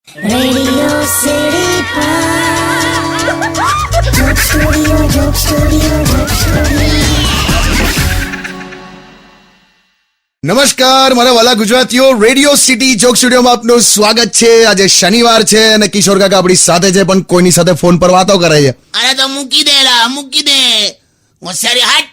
Radio City Joke Studio, Joke Studio, Joke Studio. નમસ્કાર મારા વાલા ગુજરાતીઓ, રેડિયો સિટી જોક સ્ટુડિયોમાં આપનું સ્વાગત છે. આજે શનિવાર છે અને કિશોર કાકા આપણી સાથે છે, પણ કોઈની સાથે ફોન પર વાતો કરે છે. અરે તો મૂકી દે હોશિયારી હાટ.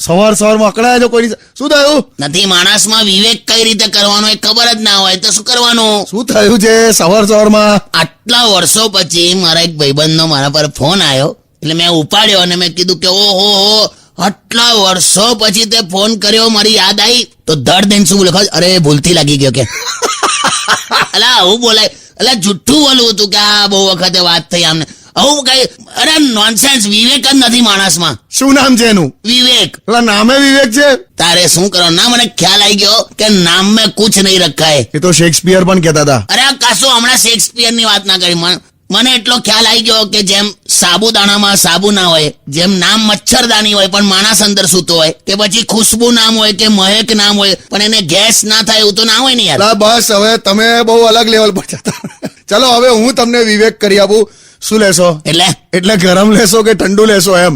સવારમાં અકળાય છે કોઈની શું થયું? નથી માણસમાં વિવેક કઈ રીતે કરવાનો એ ખબર જ ના હોય તો શું કરવાનું? શું થયું છે સવારમાં? આટલા વર્ષો પછી મારા એક ભાઈબંધનો મારા પર ફોન આવ્યો, એટલે મેં ઉપાડ્યો અને મેં કીધું કે ઓહો આટલા વર્ષો પછી તે ફોન કર્યો, મારી યાદ આવી. તો ધડ દઈને શું બોલે? અરે ભૂલથી લાગી ગયો કે અલા આવું બોલાય? અલા જુઠ્ઠું બોલવું હતું કે આ બહુ વખતે વાત થઈ આમને આવું કઈ? અરે નોનસેન્સ, વિવેક જ નથી માણસમાં. શું નામ છે એનું? વિવેક. નામે વિવેક છે? તારે શું કરવાનું? ના, મને ખ્યાલ આવી ગયો કે નામ મેં કુછ નહીં રખા હે. એ તો શેક્સપિયર પણ કહેતા હતા. અરે કશું હમણાં શેક્સપિયર ની વાત ના કરી. મને એટલો ખ્યાલ આવી ગયો કે જેમ સાબુદાણામાં સાબુ ના હોય, જેમ નામ મચ્છરદાની હોય પણ માણસ અંદર સૂતો હોય, કે પછી ખુશ્બુ નામ હોય કે મહેક નામ હોય પણ એને ગેસ ના થાય એવું તો ના હોય ને યાર. બસ હવે તમે બહુ અલગ લેવલ પર જતા. ચલો હવે હું તમને વિવેક કરી આપું. શું લેશો? એટલે ગરમ લેશો કે ઠંડુ લેશો? એમ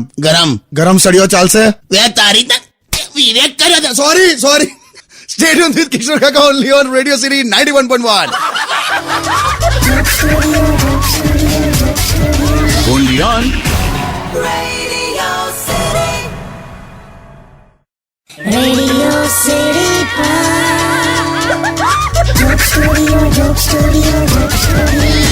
ગરમ સળિયો ચાલશે? બે તારી વિવેક કર્યો તો. સોરી સ્ટે ટ્યુન વિથ કિશોર કાકા only on radio city 91.1. Radio City Joke Studio, Joke Studio, Joke Studio.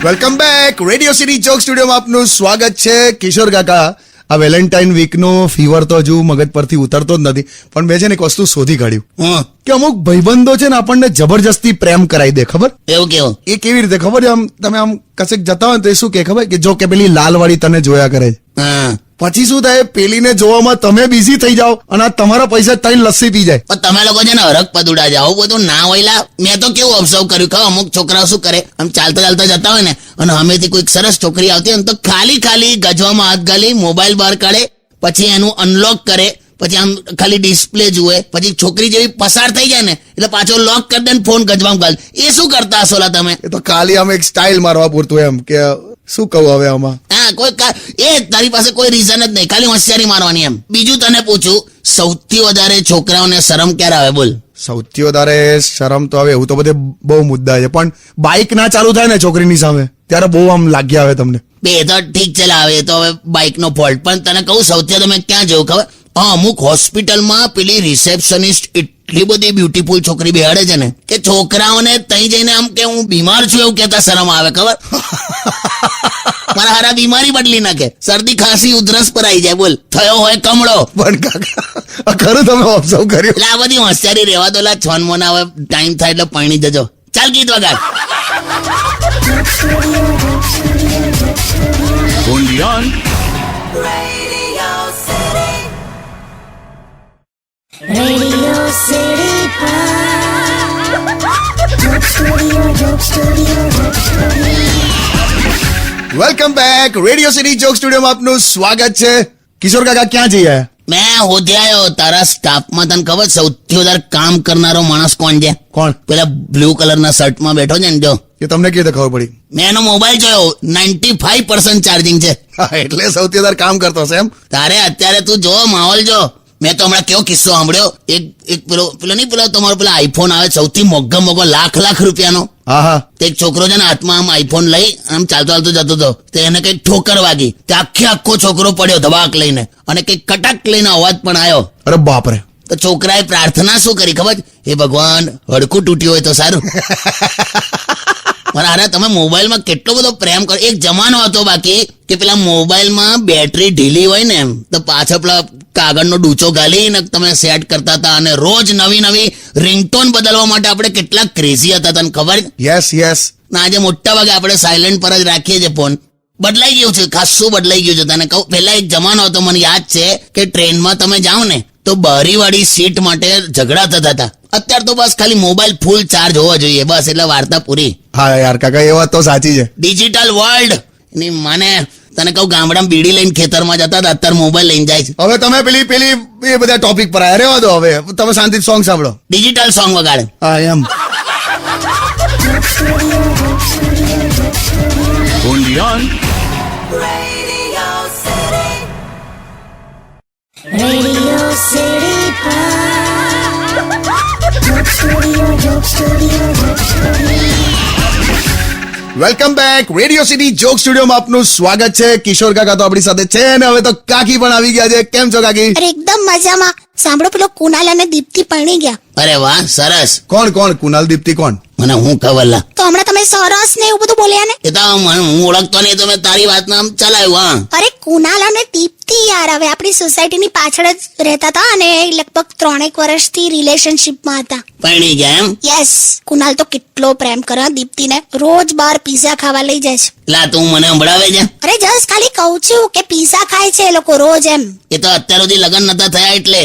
Welcome back. Radio city joke સ્ટુડિયોમાં આપનું સ્વાગત છે. કિશોર કાકા, આ વેલેન્ટાઇન વીકનો ફીવર તો હજુ મગજ પરથી ઉતરતો જ નથી, પણ મેં છે ને એક વસ્તુ શોધી કાઢ્યું કે અમુક ભાઈબંધો છે ને આપણને જબરજસ્તી પ્રેમ કરાવી દે. ખબર? એવું કેવું? એ કેવી રીતે ખબર છે? આમ તમે આમ કશેક જતા હોય તો એ શું કે ખબર? કે જો કે પેલી લાલવાળી તને જોયા કરે છે. પછી શું થાય? પેલીને જોવામાં તમે બિઝી થઈ જાઓ અને તમારા પૈસા તઈને લસ્સી પી જાય. પણ તમે લોકો છે ને હરક પદુડા જાઓ, બધું ના હોયલા. મેં તો કેવું ઓબ્ઝર્વ કર્યું કે અમુક છોકરાઓ શું કરે, આમ ચાલતા જતા હોય ને અને હમેથી કોઈક સરસ છોકરી આવતી હોય ને તો ખાલી ગજવામાં હાથ ગાલી મોબાઈલ બહાર કાઢે, પછી એનું અનલોક કરે, પછી આમ ખાલી ડિસ્પ્લે જુએ, પછી છોકરી જેવી પસાર થઈ જાય ને એટલે પાછો લોક કરી દે ને ફોન ગજવામાં ગાલ. એ શું કરતા હશો તમે? એ તો ખાલી આમ એક સ્ટાઇલ મારવા પૂરતું, એમ કે શું કહું હવે આમાં. એ તારી પાસે કોઈ રીઝન જ નહીં, ખાલી હોશિયારી મારવાની એમ. બીજું તને પૂછું, સૌથી વધારે છોકરાઓને શરમ ક્યારે આવે? બોલ. સૌથી વધારે શરમ તો આવે એવું તો બધે બહુ મુદ્દા છે, પણ બાઇક ના ચાલુ થાય ને છોકરીની સામે ત્યારે બહુ આમ લાગ્યા આવે તમને. બે તો ઠીક છે, આવે તો હવે બાઇક નો ફોલ્ટ. પણ તને કહું સૌથી તમે ક્યાં જવું ખબર? અમુક હોસ્પિટલમાં પેલી રિસેપ્શનિસ્ટ એટલી બધી બ્યુટીફુલ છોકરી બેહાડે છે ને કે છોકરાઓને તઈ જઈને આમ કે હું બીમાર છું એવું કહેતા શરમ આવે. ખબર? મારા હારા બીમારી બદલી નાખે, શરદી ખાંસી ઉધરસ પર આવી જાય. બોલ, થયો હોય કમળો. પણ કાકા ખરું તમે ઓબ્ઝર્વ કર્યું? એટલે આ બધી હોશિયારી રહેવા દો. છોન મોના હવે ટાઈમ થાય એટલે પરણી જજો. ચાલ ગીત વગાડ. Radio City Joke Studio, Joke Studio, Joke Studio. Welcome back. Radio city joke સ્ટુડિયોમાં આપનું સ્વાગત છે. કિશોર કાકા ક્યાં જઈએ? મેં હોધ્યાયો તારા સ્ટાફમાં તને ખબર સૌથી વધારે કામ કરનારો માણસ કોણ છે? કોણ? પેલા બ્લુ કલરના શર્ટમાં બેઠો છે ને જો. એ તમને કેવી રીતે ખબર પડી? મેં એનો મોબાઈલ જોયો, 95% ચાર્જિંગ છે. એટલે સૌથી વધારે કામ કરતો હશે એમ? તારે અત્યારે તું જો માહોલ જો. મેં તો હમણાં કેવો કિસ્સો સાંભળ્યો. એક પેલો નહીં પેલો તમારો પેલા આઈફોન આવે સૌથી મોંઘો લાખ રૂપિયાનો. હા. તે એક છોકરો છે ને હાથમાં આમ આઈફોન લઈ આમ ચાલતો જતો હતો, તો એને કઈક ઠોકર વાગી, તે આખો છોકરો પડ્યો ધબાક લઈને, અને કઈક કટાક લઈને અવાજ પણ આવ્યો. અરે બાપરે. તો છોકરાએ પ્રાર્થના શું કરી ખબર? હે ભગવાન, હડકું તૂટ્યું હોય તો સારું. અરે તમે મોબાઈલમાં કેટલો બધો પ્રેમ કરો. એક જમાનો હતો બાકી કે પેલા મોબાઈલમાં બેટરી ઢીલી હોય ને એમ તો પાછળ પેલા કાગળનો ડૂચો ગાલીને તમે સેટ કરતા હતા, અને રોજ નવી રિંગટોન બદલવા માટે આપણે કેટલા ક્રેઝી હતા, તને ખબર? યસ. આજે મોટા ભાગે આપણે સાયલેન્ટ પર જ રાખીએ છીએ ફોન. બદલાઈ ગયું છે, ખાસું બદલાઈ ગયું છે. તને કહું, પહેલા એક જમાનો હતો, મને યાદ છે કે ટ્રેનમાં તમે જાઓ ને તો બારીવાળી સીટ માટે ઝઘડા થતા હતા. અત્યારે તો બસ ખાલી મોબાઈલ ફૂલ ચાર્જ હોવો જોઈએ, બસ એટલે વાર્તા પૂરી. હા યાર કાકા, એ વાત તો સાચી છે. ડિજિટલ વર્લ્ડ ની માને તને કહું, ગામડામાં બીડી લઈને ખેતરમાં જતા હતા, અત્યારે મોબાઈલ લઈને જાય છે. હવે તમે પેલી એ બધા ટોપિક પર આવ્યા રહેવા દો. હવે તમે શાંતિથી સોંગ સાંભળો. ડિજિટલ સોંગ વગાડે. હા એમ. Joke Studio, Radio City Joke Studio, Joke Studio, Joke Studio. Welcome back radio city joke સ્ટુડિયોમાં આપનું સ્વાગત છે. કિશોર કાકા તો આપણી સાથે છે ને હવે તો કાકી પણ આવી ગયા છે. કેમ છો કાકી? અરે એકદમ મજામાં. સાંભળો, પેલો કુનાલ અને દીપ્તિ પરણી ગયા. અરે વાહ, સરસ. કોણ કોણ? કુનાલ દીપ્તિ કોણ? મને હું ખબર તો હમણાં તમે સરસ ને એવું બધું બોલ્યા ને. એ તો હું ઓળખતો નહીં, તો મેં તારી વાતનું આમ ચલાવ્યું. હા, અરે કુનાલ અને દીપ્તિ યાર હવે આપણી સોસાયટીની પાછળ જ રહેતા હતા અને લગભગ 3 વર્ષથી રિલેશનશિપમાં હતા. પરણી ગયા એમ? યસ. કુનાલ તો કેટલો પ્રેમ કરે દીપ્તિને. રોજ બાર પીઝા ખાવા લઈ જાય છે. લા, તું મને સંભળાવે છે? અરે જસ્ટ ખાલી કહું છું કે પીઝા ખાય છે એ લોકો રોજ એમ. એ તો અત્યાર સુધી લગ્ન નતા થયા એટલે.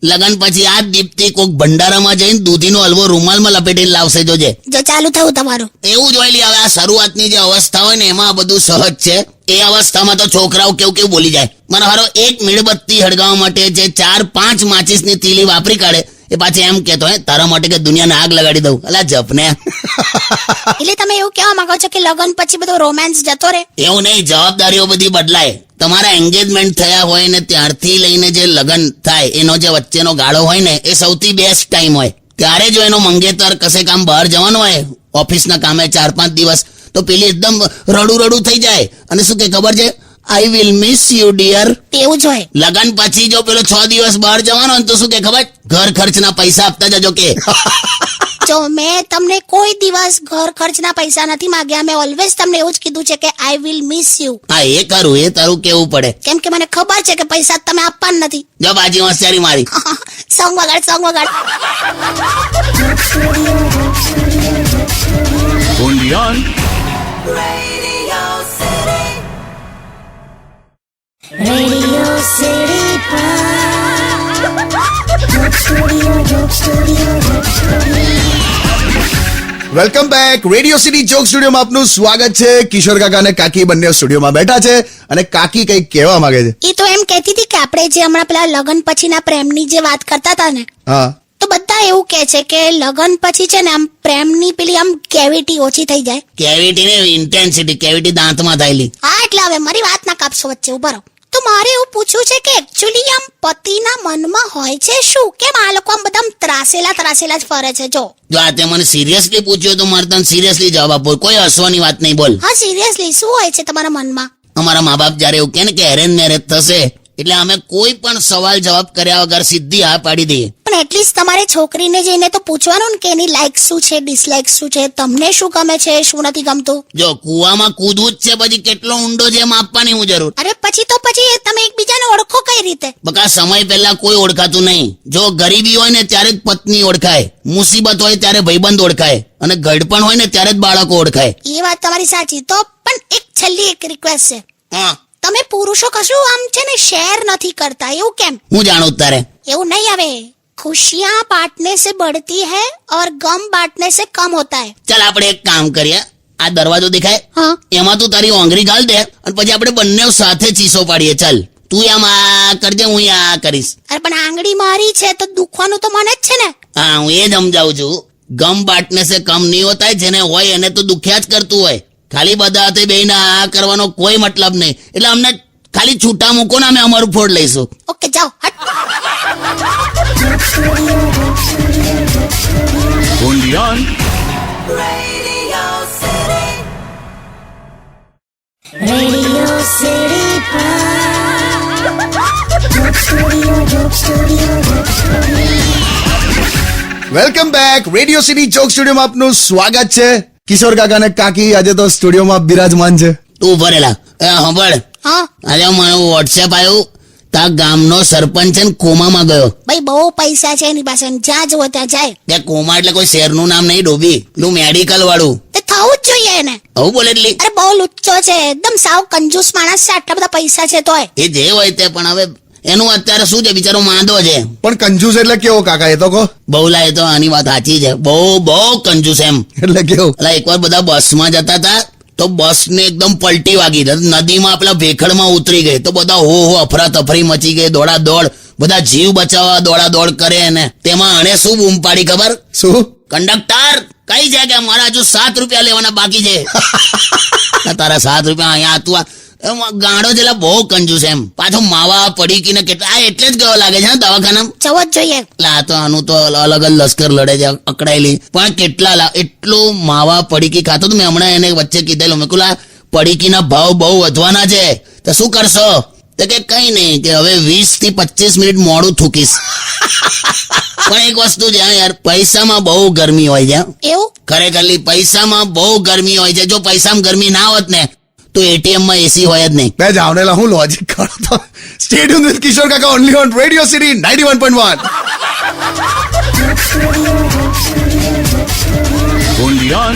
લગ્ન પછી આ દીપ્તિ કોક ભંડારામાં જઈને દૂધીનો હલવો રૂમાલમાં લપેટીને લાવશે, જોજે. જો ચાલુ થયું તમારું. એવું જોઈ લે. હવે આ શરૂઆતની જે અવસ્થા હોય ને એમાં આ બધું સહજ છે. એ અવસ્થામાં તો છોકરાઓ કેવું કેવું બોલી જાય. મને હારો એક મીણબત્તી હળગાવવા માટે જે 4-5 માચીસની તીલી વાપરી કાઢે એ પાછી એમ કેતો હે તારા માટે કે દુનિયાને આગ લગાડી દઉં. અલા જપને. એટલે તમે એવું કહેવા માંગો છો કે લગ્ન પછી બધો રોમાન્સ જતો રહે? એવું નહીં, જવાબદારીઓ બધી બદલાય. તમારા એન્ગેજમેન્ટ થયા હોય ને ત્યારથી લઈને જે લગ્ન થાય એનો જે વચ્ચેનો ગાળો હોય ને એ સૌથી બેસ્ટ ટાઈમ હોય. ત્યારે જો એનો મંગેતર કશે કામ બહાર જવાનું હોય, ઓફિસના કામે 4-5 દિવસ, તો પેલી એકદમ રડું થઈ જાય અને શું કે ખબર છે? I will miss you dear. એવું જ હોય. લગન પછી જો પેલો 6 દિવસ બહાર જવાનો હોય તો શું કે ખબર? ઘર ખર્ચના પૈસા આપતા જજો કે. જો મેં તમને કોઈ દિવસ ઘર ખર્ચના પૈસા નથી માંગ્યા. મેં ઓલવેઝ તમને એવું જ કીધું છે કે આઈ વિલ મિસ યુ. હા, એ કરું, એ તારું કેવું પડે. કેમ કે મને ખબર છે કે પૈસા તમે આપવાના નથી. જો બાજી હોશિયારી મારી. Song વગાડ. Joke Studio, Joke Studio, Joke Studio. Radio City Joke Studio, Joke Studio, Joke Studio. Welcome back radio city joke સ્ટુડિયોમાં આપનું સ્વાગત છે. કિશોર કાકા અને કાકી બંને સ્ટુડિયોમાં બેઠા છે અને કાકી કંઈક કહેવા માંગે છે. એ તો એમ કહેતી હતી કે આપણે જે હમણાં પેલા લગ્ન પછીના પ્રેમની જે વાત કરતા હતા ને, હા, તો બધા એવું કહે છે કે લગ્ન પછી છે ને આમ પ્રેમની પેલી આમ કેવિટી ઓછી થઈ જાય. કેવિટી ને ઇન્ટેન્સિટી. કેવિટી દાંતમાં થયેલી. હા, એટલે હવે મારી વાત ના કાપશો વચ્ચે, ઉભા રહો. તો મારે એવું પૂછવું છે કે એકચ્યુઅલી આમ પતિના મનમાં હોય છે શું? કેમ આ લોકો આમ બધા ત્રાસેલા જ ફરે છે? જો આ તે મને સિરિયસલી પૂછ્યું તો મારે તને સિરિયસલી જવાબ આપવો. કોઈ હસવાની વાત નહીં, બોલ. હા, સિરિયસલી શું હોય છે તમારા મનમાં? અમારા મા બાપ જયારે એવું કહે ને કે એરેન્જ મેરેજ થશે એટલે અમે કોઈ પણ સવાલ જવાબ કર્યા વગર સીધી હા પાડી દઈએ. પણ એટલીસ્ટ તમારે છોકરીને જઈને તો પૂછવાનું ને કે એની લાઈક શું છે, ડિસલાઈક શું છે, તમને શું ગમે છે, શું નથી ગમતું. જો કુવામાં કૂદવું જ છે પછી કેટલો ઊંડો છે એમ આપવાની હું જરૂર. અરે પછી તમે એકબીજાને ઓળખો કઈ રીતે? બકા સમય પહેલા કોઈ ઓળખાતું નહીં. જો ગરીબી હોય ને ત્યારે જ પત્ની ઓળખાય, મુસીબત હોય ત્યારે ભાઈબંધ ઓળખાય અને ગઢપણ હોય ને ત્યારે જ બાળકો ઓળખાય. એ વાત તમારી સાચી. તો પણ એક છેલ્લી રિક્વેસ્ટ છે. હા, તમે પુરુષો કશું આમ છે ને શેર નથી કરતા, એવું કેમ? હું જાણું તારે. એવું નહીં, આવે ખુશિયાં બાंटने से बढ़ती है और गम बांटने से कम होता है. ચાલ આપણે એક કામ કરીએ. આ દરવાજો દેખાય? હા. એમાં તું તારી ઓંગળી ઘાલ દે અને પછી આપણે બંને સાથે ચીસો પાડીએ. ચાલ, તું આમ આ કરજે, હું આ કરીશ. અરે પણ આંગળી મારી છે તો દુખવાનું તો મને જ છે ને. હા, હું એ જ સમજાવું છું. ગમ બાંટને સે કમ નહીં હોતા. જેને હોય એને તો દુખ્યા જ કરતું હોય. ખાલી બધા હાથે બેહીને આ કરવાનો કોઈ મતલબ નહીં. એટલે અમને ખાલી છૂટા મૂકો ને, અમે અમારું ફોડ લઈશું. ઓકે, જાઓ, હટ. Joke Studio, Joke Studio, Joke Studio. Radio City Joke Studio, Joke Studio, Joke Studio. Welcome back radio city joke સ્ટુડિયોમાં આપનું સ્વાગત છે. કિશોર કાકા અને કાકી આજે તો સ્ટુડિયોમાં બિરાજમાન છે. તું ભરેલા સાંભળ. હા આજે મને વોટ્સએપ આવ્યું. તા ગામનો સરપંચ છે ને કોમામાં ગયો. ભાઈ, બહુ પૈસા છે એની પાસે, જ્યાં જુઓ ત્યાં જાય. ત્યાં કોમા એટલે કોઈ શહેરનું નામ નહીં, ડોબી. તું મેડિકલ વાળું. તે થવું જ જોઈએ એને. આવું બોલે એટલી. અરે બહુ લુચ્ચો છે, એકદમ સાવ કંજૂસ માણસ છે. આટલા બધા પૈસા છે તોય. એ જે હોય તે, પણ હવે એનું અત્યારે શું છે, બિચારો માંદો છે. પણ કંજૂસ એટલે કેવો કાકા? એ તો કહો. બહુ લાય તો આની વાત સાચી છે. બહુ કંજૂસ એમ. એટલે કેવું? એટલે એકવાર બધા બસમાં જતા હતા તો બસ ને એકદમ પલટી વાગી, નદીમાં પેલા ભેખડમાં ઉતરી ગઈ. તો બધા હો અફરાતફરી મચી ગઈ, દોડા દોડ. બધા જીવ બચાવવા દોડા દોડ કરે ને તેમાં આણે શું બૂમ પાડી ખબર? શું? કંડક્ટર કઈ છે કે મારા હજુ 7 રૂપિયા લેવાના બાકી છે. તારા 7 રૂપિયા અહીંયા તું ગાંડો જેલા બહુ કંજૂસ એમ. પાછો માવા પડીકી ને કેટલા એટલે જ ગયો લાગે છે ને દવાખાનામાં. જવો જ જોઈએ. લા તો આનું તો અલગ જ લશ્કર લડે છે અકડાયેલી. પણ કેટલા એટલું માવા પડીકી ખાતો તો મેં હમણાં એને વચ્ચે કીધેલું મેં કહ્યું પડીકીના ભાવ બહુ વધવાના છે તો શું કરશો? તો કે કઈ નહીં કે હવે 20 થી 25 મિનિટ મોડું થૂકીશ. પણ એક વસ્તુ છે યાર, પૈસામાં બહુ ગરમી હોય છે. એવું? ખરેખર પૈસામાં બહુ ગરમી હોય છે. જો પૈસામાં ગરમી ના હોત ને તો એટીએમ માં એસી હોય જ નહીં. બે જાવનેલા હું લોજિક કરતો. સ્ટે ટ્યુન વિથ કિશોર કાકા only on radio city 91.1. Only on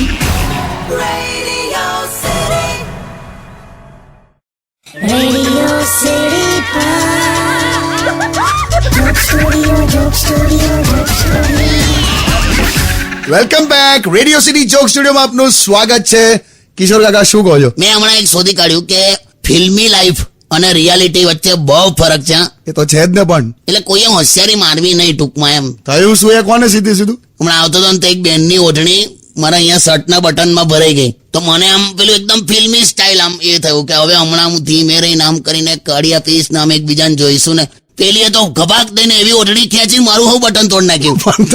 Radio City Joke Studio, Joke Studio, Joke Studio. Welcome back. Radio city joke સ્ટુડિયોમાં આપનું સ્વાગત છે. કિશોર કાકા શું કહો છો? મેં હમણાં એક શોધી કાઢ્યું કે ફિલ્મી લાઈફ અને રિયાલિટી વચ્ચે બહુ ફરક છે. એ તો છે જ ને, પણ એટલે કોઈએ હોશિયારી મારવી નહીં ટૂંકમાં એમ. થયું શું એ કોને સીધું સીધું? હમણાં આવતો હતો ને તો એક બેનની ઓઢણી મારા અહીંયા શર્ટના બટનમાં ભરાઈ ગઈ. તો મને આમ પેલું એકદમ ફિલ્મી સ્ટાઇલ આમ એ થયું કે હવે હમણાં હું ધીમે રહીને આમ કરીને કાઢી આપીશ ને આમ એકબીજાને જોઈશું ને. પેલીએ તો ગબાક દઈને એવી ઓઢણી ખેંચી મારું હું બટન તોડ નાખ્યું. પણ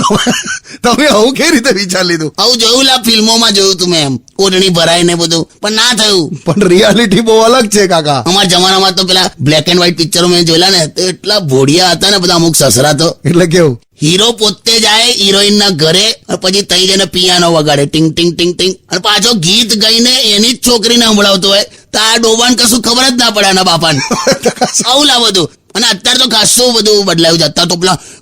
તમે આવું કઈ રીતે વિચાર લીધું? આવું જોયું લા ફિલ્મોમાં જોયું તું મેં એમ ઓઢણી ભરાય ને બધું, પણ ના થયું. પણ રિયાલિટી બહુ અલગ છે કાકા. અમારા જમાનામાં તો પેલા બ્લેક એન્ડ વ્હાઈટ પિક્ચરો મેં જોયેલા ને તો એટલા ભોળિયા હતા ને બધા અમુક સસરા તો. એટલે કેવું? હીરો પોતે જાય હિરોઈન ના ઘરે અને પછી તઈ જઈને પિયાનો વગાડે ટિંગ ટિંગ ટિંગ ટિંગ અને પાછો ગીત ગાઈને એની જ છોકરીને સંભળાવતો હોય તો આ ડોબાન કશું ખબર જ ના પડે આના બાપાને. આવું લા બધું. અને અત્યારે તો ખાસું બધું બદલાયું છે. અત્યારે તો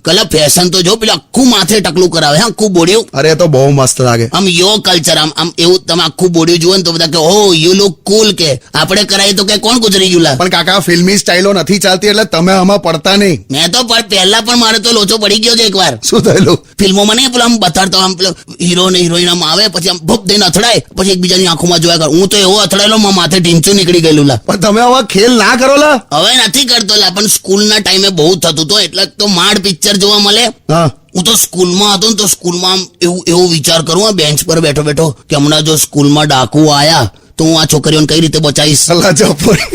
પેલા ફેશન તો જો પેલા આખું માથે ટકલું કરાવે, આખું બોડ્યું. અરે એ તો બહુ મસ્ત લાગે. આમ યો કલ્ચર આમ એવું તમે આખું બોડ્યું જુઓ ને તો બધા કે ઓ યુ લુક કુલ કે આપણે કરાય તો કે કોણ ગુજરી ગયું લા. પણ કાકા ફિલ્મી સ્ટાઇલો નથી ચાલતી એટલે તમે આમાં પડતા નહીં. મેં તો પહેલા પણ મારે તો લોચો પડી ગયો છે એકવાર. શું થયેલું? ફિલ્મોમાં નહીં પેલો આમ બતાડતો આમ પેલો હીરો ને હિરોઈન આમ આવે પછી આમ ભૂપ દઈને અથડાય પછી એકબીજાની આંખોમાં જોયા કર. હું તો એવો અથડાયેલો માથે ઢીંચું નીકળી ગયેલું લા. પણ તમે આવા ખેલ ના કરો લા. હવે નથી કરતો લા, પણ સ્કૂલના ટાઈમે બહુ થતું તો એટલે તો માડ પિક્ચર જોવા મળે. હા, હું તો સ્કૂલમાં હતો ને તો સ્કૂલમાં એવું વિચાર કરું બેન્ચ પર બેઠો બેઠો કે હમણાં જો સ્કૂલમાં ડાકુ આયા તો હું આ છોકરીઓને કઈ રીતે બચાવીશ. સલાહ જપોરી.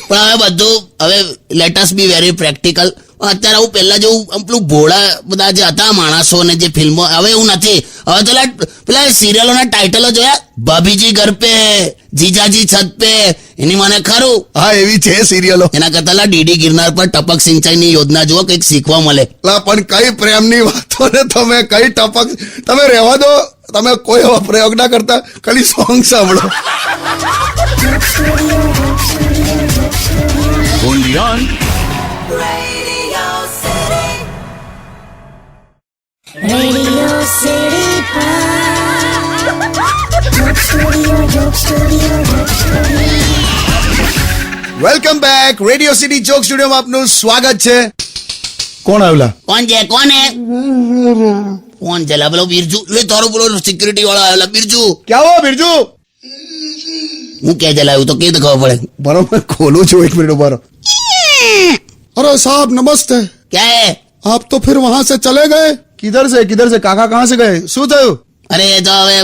પણ હવે બધું હવે let us be very practical. અત્યારે આવું પહેલા જેવું પેલું ભોળા બધા જે હતા માણસો ને જે ફિલ્મો હવે એવું નથી. હવે તો પેલા સિરિયલોના ટાઇટલો જોયા, ભાભીજી ઘર પે, જીજાજી છત પે, એની મને ખરું. હા, એવી છે સિરિયલો. એના કરતા ડીડી ગિરનાર પર ટપક સિંચાઈની યોજના જુઓ, કંઈક શીખવા મળે. લા પણ કઈ પ્રેમની વાતો ને તમે કઈ ટપક. તમે રહેવા દો, તમે કોઈ એવા પ્રયોગ ના કરતા, ખાલી સોંગ સાંભળો. only on Radio City Joke Studio, Joke Studio, Joke Studio. Welcome back. Radio city joke સ્ટુડિયોમાં આપનું સ્વાગત છે. કોણ આવ્યા? કોણ છે? કોણ છે લા? પેલો બિરજુ લે તારો પેલો સિક્યુરિટી વાળો આવેલા બિરજુ. ક્યાં હો બિરજુ? હું કે ચલાવ્યું તો કેવી ખબર પડે. બરોબર, ખોલું છું, 1 મિનિટ ઉભા રહો. अरे साहब नमस्ते. क्या है? आप तो फिर वहां से चले गए. किधर से काका कहाँ से गए? શું થયું? अरे ये तो હવે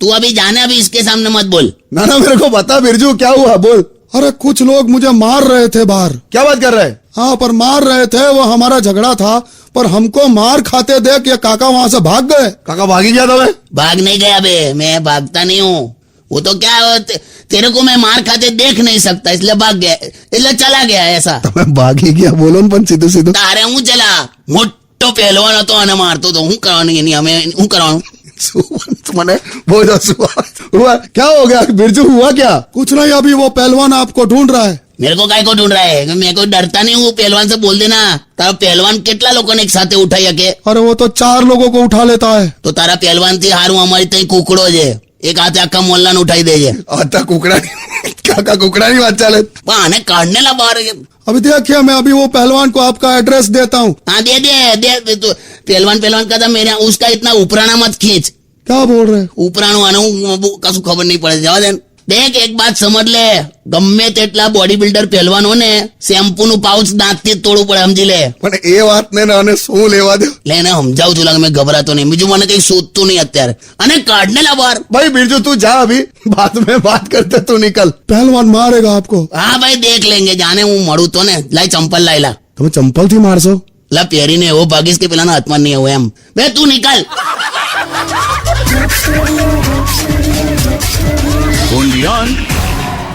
तू अभी जाने, अभी इसके सामने मत बोल. ना ना मेरे को बता बिरजू, क्या हुआ बोल. अरे कुछ लोग मुझे मार रहे थे बाहर. क्या बात कर रहे हैं? हाँ, पर मार रहे थे, वो हमारा झगड़ा था, पर हमको मार खाते देख ये काका वहाँ से भाग गए. काका भागी गया था वे? भाग नहीं गया बे, मैं भागता नहीं हूँ. वो तो क्या तेरे को मैं मार खाते देख नहीं सकता इसलिए भाग गया, इसलिए चला गया ऐसा. તમે ભાગી ગયા બોલો ને પણ સીધું સીધું. તારે હું ચલા મોટો પહેલવાન હતો અને મારતો તો હું કરવાનું એની અમે હું કરવાનું. મને બહુ हुआ क्या हो गया बिरजू, हुआ क्या? कुछ नहीं, अभी वो पहलवान आपको ढूंढ रहा है. मेरे को काय को ढूंढ रहा है? मैं कोई डरता नहीं हूँ. पहलवान से बोल देना. तारा पहलवान કેટલા લોકોને એક સાથે ઉઠાઈ શકે? अरे वो तो 4 लोगों को उठा लेता है. તો તારા પહેલવાન થી હારું અમારી ત્યાં કુકડો છે, એક હાથે આખા મોલ્લાને ઉઠાઈ દેજે. હતા કુકડા. કાકા કુકડાની વાત ચાલે. પણ આને કાઢને લા બહાર. अभी देखिए, मैं अभी वो पहलवान को आपका एड्रेस देता हूँ. हाँ दे तो पहलवान कहता मेरे उसका इतना उपराना मत खींच. क्या बोल रहे हैं? ઉપરાણું આને હું કશું ખબર નહીં પડે, જવા દે. દેખ એક બાત સમજ લે, ગમે તેટલા બોડી બિલ્ડર પહેલવાનો ને શેમ્પુ નું પાઉચ દાંતથી જ તોડવું પડે, સમજી લે. પણ એ વાતને ને આને શું લેવા દે? લે એને સમજાવું છું, લાગે મેં ગભરાતો નહીં, બીજું મને કઈ સૂઝતું નહીં અત્યારે. અને કાઢ ને લા બહાર. भाई बिरजू तू जा अभी, बाद में बात करते, तू निकल. पहलवान मारेगा आपको. હા ભાઈ દેખ લેંગે, જાને હું મળું તો ને. લાઈ ચંપલ લાઈ લા. તમે ચંપલ થી મારશો? લા પહેરીને એવો ભાગીશ કે પેલાના હાથમાં નહીં આવું એમ. બે તું નીકળ. only on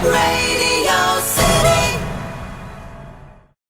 Radio